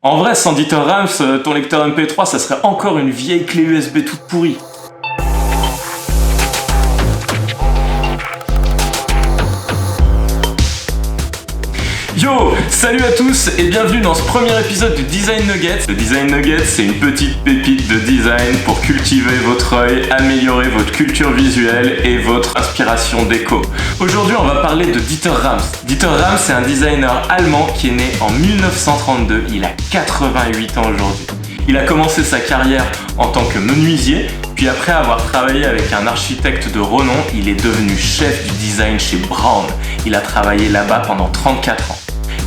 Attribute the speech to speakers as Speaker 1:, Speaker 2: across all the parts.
Speaker 1: En vrai, sans Dieter Rams, ton lecteur MP3, ça serait encore une vieille clé USB toute pourrie. Yo, salut à tous et bienvenue dans ce premier épisode du Design Nugget. Le Design Nugget, c'est une petite pépite de design pour cultiver votre œil, améliorer votre culture visuelle et votre inspiration déco. Aujourd'hui, on va parler de Dieter Rams. Dieter Rams, c'est un designer allemand qui est né en 1932. Il a 88 ans aujourd'hui. Il a commencé sa carrière en tant que menuisier, puis après avoir travaillé avec un architecte de renom, il est devenu chef du design chez Braun. Il a travaillé là-bas pendant 34 ans.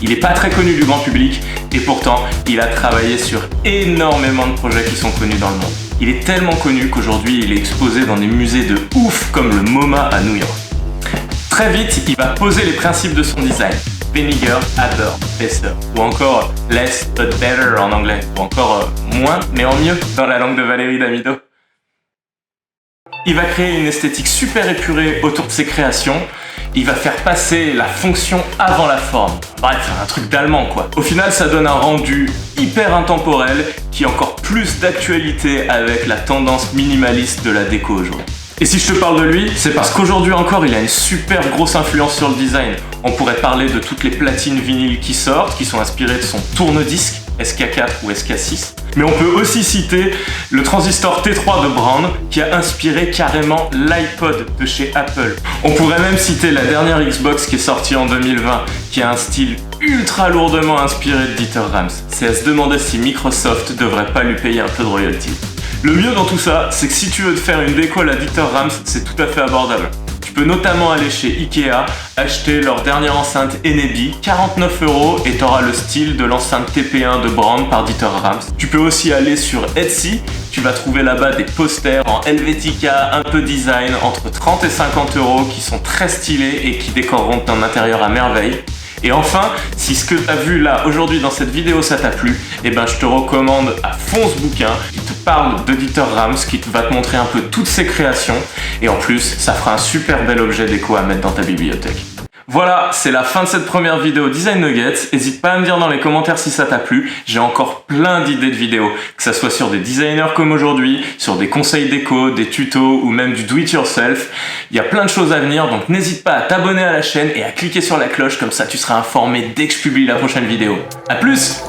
Speaker 1: Il n'est pas très connu du grand public et pourtant il a travaillé sur énormément de projets qui sont connus dans le monde. Il est tellement connu qu'aujourd'hui il est exposé dans des musées de ouf comme le MoMA à New York. Très vite, il va poser les principes de son design. Weniger, adore, better, ou encore less but better en anglais, ou encore moins mais en mieux dans la langue de Valérie Damido. Il va créer une esthétique super épurée autour de ses créations. Il va faire passer la fonction avant la forme. Bref, un truc d'allemand quoi. Au final, ça donne un rendu hyper intemporel qui est encore plus d'actualité avec la tendance minimaliste de la déco aujourd'hui. Et si je te parle de lui, c'est parce qu'aujourd'hui encore, il a une super grosse influence sur le design. On pourrait parler de toutes les platines vinyles qui sortent, qui sont inspirées de son tourne-disque, SK4 ou SK6. Mais on peut aussi citer le transistor T3 de Braun qui a inspiré carrément l'iPod de chez Apple. On pourrait même citer la dernière Xbox qui est sortie en 2020 qui a un style ultra lourdement inspiré de Dieter Rams. C'est à se demander si Microsoft devrait pas lui payer un peu de royalty. Le mieux dans tout ça, c'est que si tu veux te faire une déco à la Dieter Rams, c'est tout à fait abordable. Tu peux notamment aller chez Ikea, acheter leur dernière enceinte Enebi, 49 € et t'auras le style de l'enceinte TP1 de Braun par Dieter Rams. Tu peux aussi aller sur Etsy, tu vas trouver là-bas des posters en Helvetica, un peu design, entre 30 et 50 € qui sont très stylés et qui décoreront ton intérieur à merveille. Et enfin, si ce que tu as vu là aujourd'hui dans cette vidéo ça t'a plu, eh ben je te recommande à fond ce bouquin qui te parle de Dieter Rams, qui va te montrer un peu toutes ses créations et en plus ça fera un super bel objet déco à mettre dans ta bibliothèque. Voilà, c'est la fin de cette première vidéo Design Nuggets. N'hésite pas à me dire dans les commentaires si ça t'a plu. J'ai encore plein d'idées de vidéos, que ça soit sur des designers comme aujourd'hui, sur des conseils déco, des tutos ou même du do-it-yourself. Il y a plein de choses à venir, donc n'hésite pas à t'abonner à la chaîne et à cliquer sur la cloche, comme ça tu seras informé dès que je publie la prochaine vidéo. A plus!